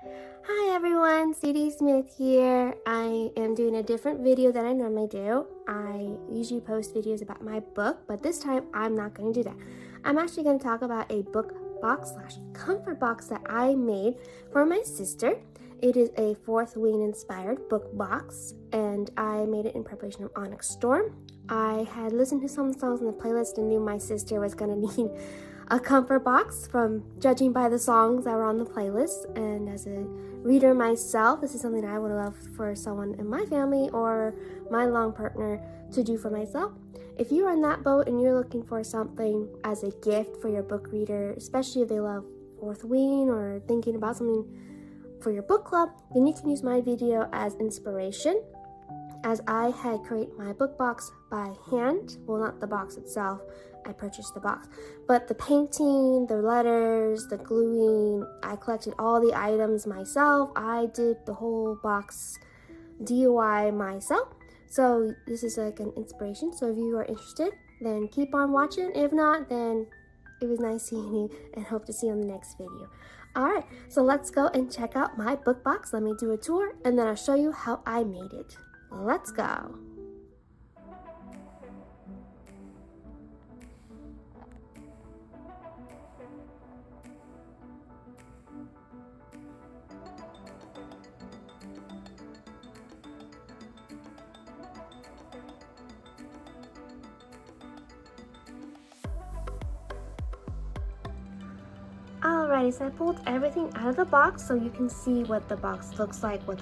Hi everyone, CD Smith here. I am doing a different video than I normally do. I usually post videos about my book, but this time I'm not going to do that. I'm actually going to talk about a book box / comfort box that I made for my sister. It is a Fourth Wing inspired book box, and I made it in preparation of Onyx Storm. I had listened to some songs in the playlist and knew my sister was going to need a comfort box from judging by the songs that were on the playlist. And as a reader myself, this is something I would love for someone in my family or my long partner to do for myself. If you're in that boat and you're looking for something as a gift for your book reader, especially if they love Fourth Wing or thinking about something for your book club, then you can use my video as inspiration, as I had created my book box by hand. Well, not the box itself, I purchased the box, but the painting, the letters, the gluing, I collected all the items myself. I did the whole box DIY myself. So this is like an inspiration. So if you are interested, then keep on watching. If not, then it was nice seeing you and hope to see you on the next video. Alright, so let's go and check out my book box. Let me do a tour and then I'll show you how I made it. Let's go. Alrighty, so I pulled everything out of the box so you can see what the box looks like with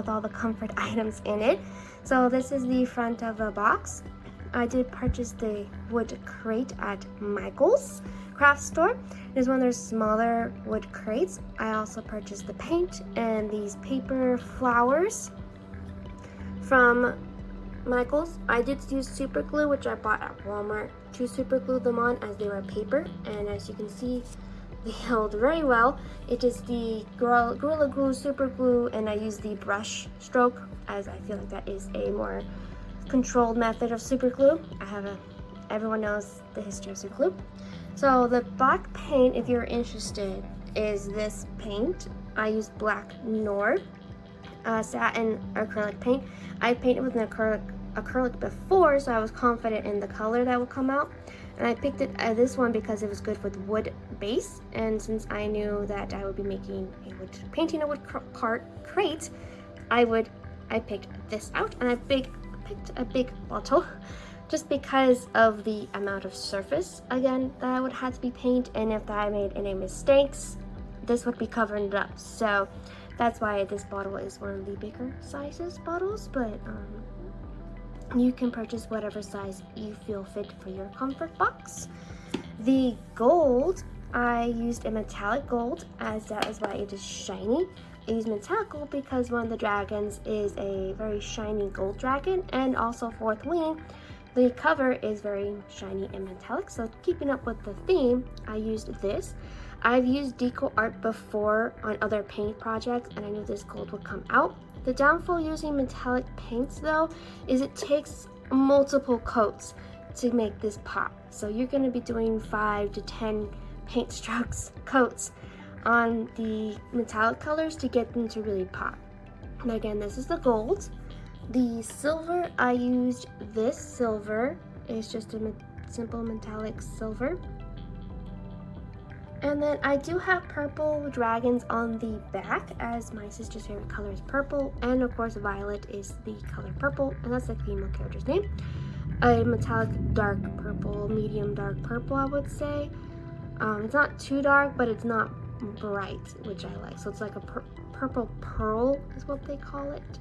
all the comfort items in it. So this is the front of the box. I did purchase the wood crate at Michael's craft store. It is one of their smaller wood crates. I also purchased the paint and these paper flowers from Michael's. I did use super glue, which I bought at Walmart, to super glue them on as they were paper, and as you can see, they held very well. It is the Gorilla Glue super glue, and I use the brush stroke as I feel like that is a more controlled method of super glue. Everyone knows the history of super glue. So the black paint, if you're interested, is this paint. I use black Nord satin acrylic paint. I painted with an acrylic before, so I was confident in the color that would come out, and I picked this one because it was good with wood base, and since I knew that I would be painting a wood crate, I picked this out, and I picked a big bottle just because of the amount of surface again that I would have to be paint, and if I made any mistakes, this would be covering it up. So that's why this bottle is one of the bigger sizes bottles, but you can purchase whatever size you feel fit for your comfort box. The gold, I used a metallic gold, as that is why it is shiny. I used metallic gold because one of the dragons is a very shiny gold dragon, and also Fourth Wing, the cover is very shiny and metallic, so keeping up with the theme, I used this. I've used deco art before on other paint projects, and I knew this gold would come out. The downfall using metallic paints though is it takes multiple coats to make this pop. So you're going to be doing 5 to 10 paint strokes, coats on the metallic colors to get them to really pop. And again, this is the gold. The silver, I used this silver. It's just a simple metallic silver. And then I do have purple dragons on the back, as my sister's favorite color is purple, and of course violet is the color purple, and that's the female character's name. A metallic dark purple, medium dark purple, I would say. It's not too dark, but it's not bright, which I like. So it's like a purple pearl is what they call it.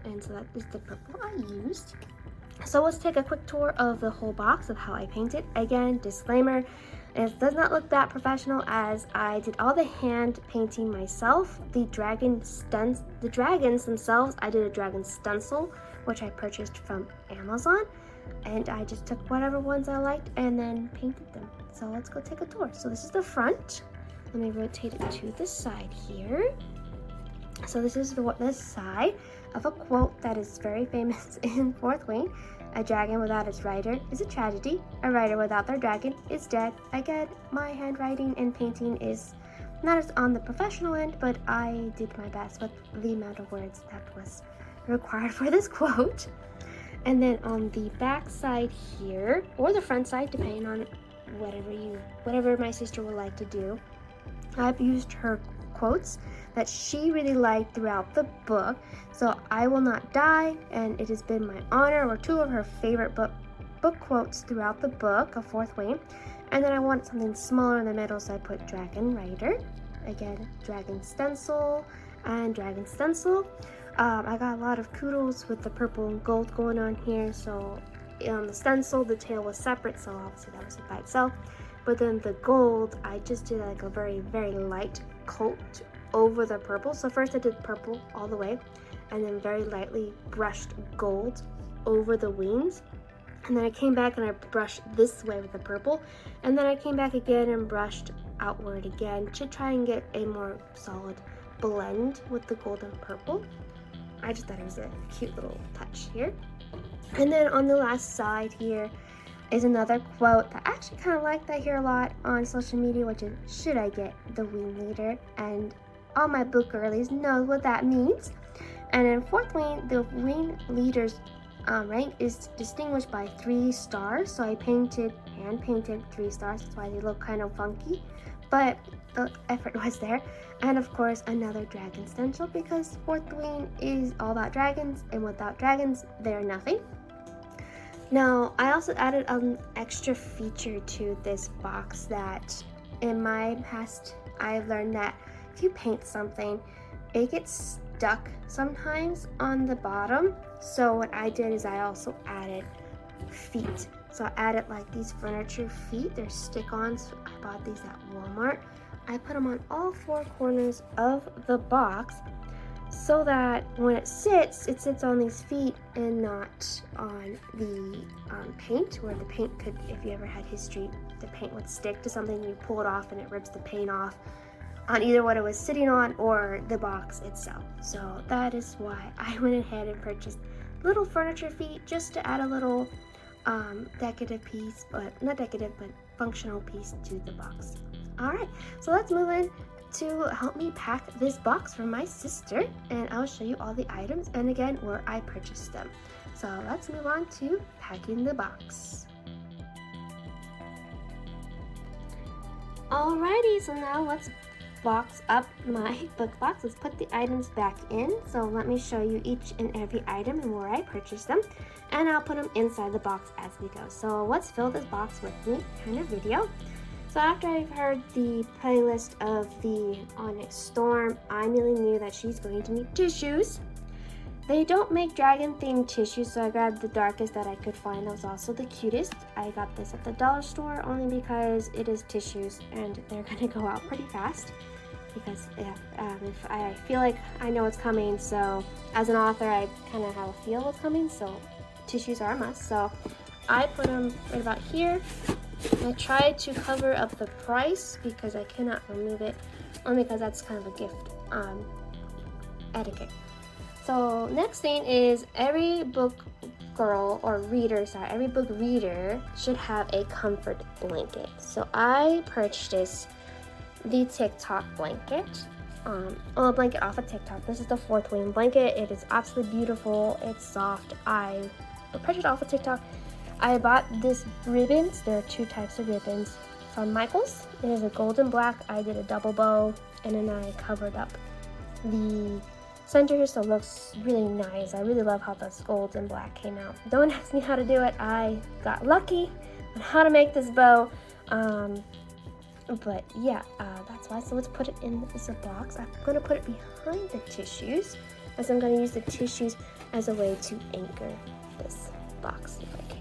And so that is the purple I used. So let's take a quick tour of the whole box of how I painted. Again, disclaimer, it does not look that professional as I did all the hand painting myself. The dragons themselves, I did a dragon stencil, which I purchased from Amazon, and I just took whatever ones I liked and then painted them. So let's go take a tour. So this is the front. Let me rotate it to this side here. So this is this side of a quote that is very famous in Fourth Wing. A dragon without its rider is a tragedy. A rider without their dragon is dead. Again, my handwriting and painting is Not as on the professional end, but I did my best with the amount of words that was required for this quote. And then on the back side here, or the front side, depending on whatever my sister would like to do, I've used her quotes that she really liked throughout the book. So I will not die, and it has been my honor, were two of her favorite book quotes throughout the book, A Fourth Wing. And then I wanted something smaller in the middle, so I put Dragon Rider. Again, Dragon Stencil and Dragon Stencil. I got a lot of kudos with the purple and gold going on here. So on the stencil, the tail was separate, so obviously that was by itself. But then the gold, I just did like a very, very light coat over the purple. So first I did purple all the way, and then very lightly brushed gold over the wings. And then I came back and I brushed this way with the purple. And then I came back again and brushed outward again to try and get a more solid blend with the gold and purple. I just thought it was a cute little touch here. And then on the last side here is another quote that I actually kind of like that I hear a lot on social media, which is, should I get the wing leader? And all my book girlies know what that means. And in Fourth Wing, the wing leader's rank is distinguished by 3 stars. So I hand painted 3 stars. That's why they look kind of funky, but the effort was there. And of course, another dragon stencil, because Fourth Wing is all about dragons, and without dragons, they're nothing. Now, I also added an extra feature to this box that in my past, I've learned that if you paint something, it gets stuck sometimes on the bottom. So what I did is I also added feet. So I added like these furniture feet. They're stick-ons. I bought these at Walmart. I put them on all 4 corners of the box so that when it sits on these feet and not on the paint, where the paint could, if you ever had history, the paint would stick to something, you pull it off and it rips the paint off on either what it was sitting on or the box itself. So that is why I went ahead and purchased little furniture feet just to add a little decorative piece, but not decorative, but functional piece to the box. All right, so let's move in to help me pack this box for my sister, and I'll show you all the items and again where I purchased them. So let's move on to packing the box. Alrighty, so now let's box up my book box. Let's put the items back in. So let me show you each and every item and where I purchased them, and I'll put them inside the box as we go. So let's fill this box with me kind of video. So after I've heard the playlist of the Onyx Storm, I immediately knew that she's going to need tissues. They don't make dragon themed tissues, so I grabbed the darkest that I could find. That was also the cutest. I got this at the dollar store only because it is tissues and they're gonna go out pretty fast. Because if I feel like I know what's coming, so as an author I kind of have a feel what's coming, so tissues are a must. So I put them right about here. I tried to cover up the price because I cannot remove it, only because that's kind of a gift etiquette. So next thing is every book reader should have a comfort blanket. So I purchased the TikTok blanket, a blanket off of TikTok. This is the Fourth Wing blanket. It is absolutely beautiful. It's soft. I purchased off of TikTok. I bought this ribbons. There are 2 types of ribbons from Michaels. It is a golden black. I did a double bow, and then I covered up the center here, so it looks really nice. I really love how this gold and black came out. Don't ask me how to do it. I got lucky on how to make this bow. But yeah, that's why. So let's put it in this box. I'm going to put it behind the tissues, as I'm going to use the tissues as a way to anchor this box if I can.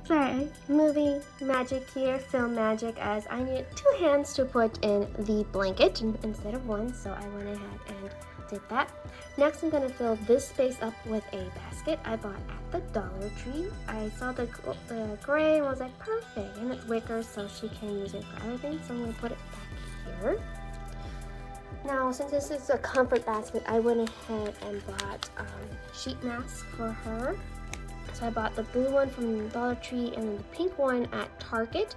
Sorry, movie magic here, film magic, as I needed 2 hands to put in the blanket instead of 1, so I went ahead and did that. Next, I'm going to fill this space up with a basket I bought at the Dollar Tree. I saw the gray and was like, perfect, and it's wicker, so she can use it for other things, so I'm going to put it back here. Now, since this is a comfort basket, I went ahead and bought sheet masks for her. So I bought the blue one from Dollar Tree and the pink one at Target.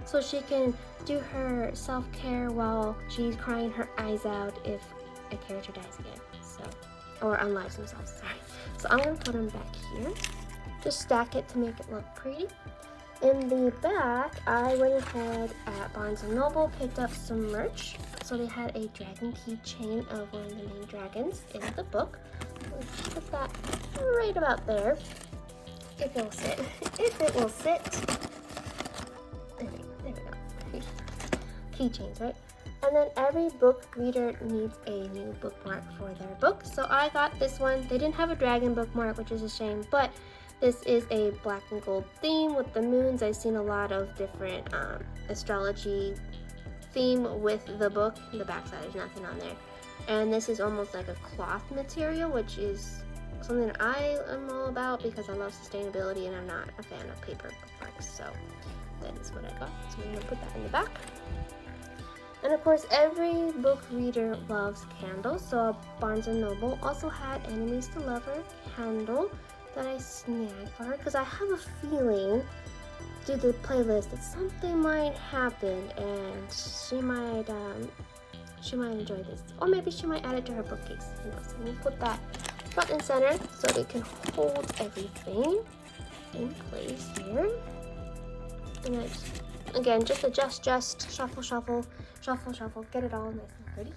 so she can do her self-care while she's crying her eyes out if a character dies again, so, or unlives themselves, sorry. So I'm gonna put them back here. Just stack it to make it look pretty. In the back, I went ahead at Barnes Noble, picked up some merch. So they had a dragon keychain of one of the main dragons in the book. Let's put that right about there. If it will sit. If it will sit. There we go. Keychains, right? And then every book reader needs a new bookmark for their book. So I got this one. They didn't have a dragon bookmark, which is a shame, but this is a black and gold theme with the moons. I've seen a lot of different astrology theme with the book. The backside, there's nothing on there. And this is almost like a cloth material, which is something I am all about because I love sustainability and I'm not a fan of paper bookmarks. So that is what I got. So I'm gonna put that in the back. And of course, every book reader loves candles. So Barnes & Noble also had Enemies to Lover candle that I snagged for her because I have a feeling through the playlist that something might happen and she might enjoy this, or maybe she might add it to her bookcase. You know, so we'll put that front and center so it can hold everything in place here. And then again, just adjust, shuffle, get it all nice and pretty.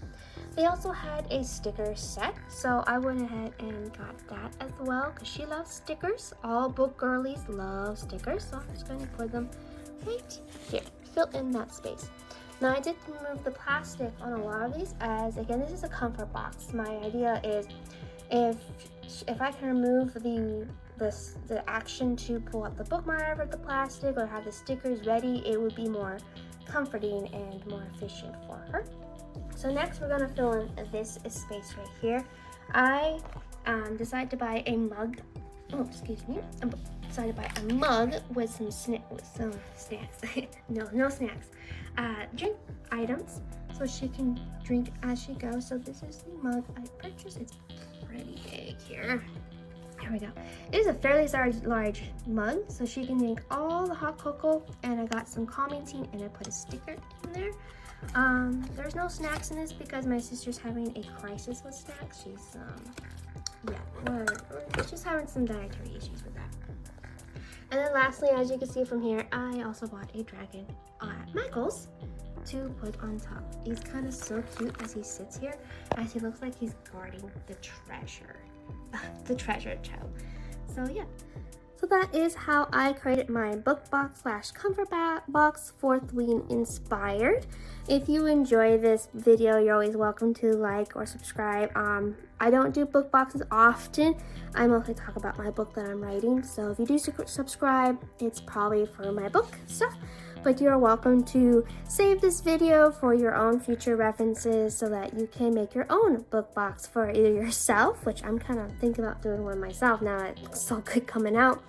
They also had a sticker set, so I went ahead and got that as well because she loves stickers. All book girlies love stickers, so I'm just going to put them right here, fill in that space. Now I did remove the plastic on a lot of these, as again this is a comfort box. My idea is if I can remove the action to pull out the bookmark out of the plastic or have the stickers ready, it would be more comforting and more efficient for her. So next we're gonna fill in this space right here. I decided to buy a mug. Oh, excuse me. I decided to buy a mug with some snacks. no snacks. Drink items so she can drink as she goes. So this is the mug I purchased. It's pretty big here. Here we go. It is a fairly large mug, so she can drink all the hot cocoa. And I got some calming tea, and I put a sticker in there. There's no snacks in this because my sister's having a crisis with snacks. She's we're just having some dietary issues with that. And then lastly, as you can see from here, I also bought a dragon at Michael's to put on top. He's kind of so cute as he sits here, as he looks like he's guarding the treasure. The treasure child. So yeah. So that is how I created my book box / comfort box, 4th Wing inspired. If you enjoy this video, you're always welcome to like or subscribe. I don't do book boxes often. I mostly talk about my book that I'm writing. So if you do subscribe, it's probably for my book stuff. But you're welcome to save this video for your own future references so that you can make your own book box for either yourself, which I'm kind of thinking about doing one myself now that it's so good coming out,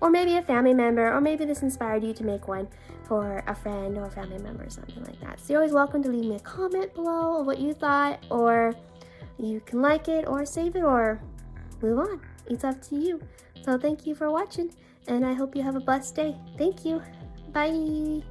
or maybe a family member, or maybe this inspired you to make one for a friend or a family member or something like that. So you're always welcome to leave me a comment below of what you thought, or you can like it or save it or move on. It's up to you. So thank you for watching, and I hope you have a blessed day. Thank you. Bye.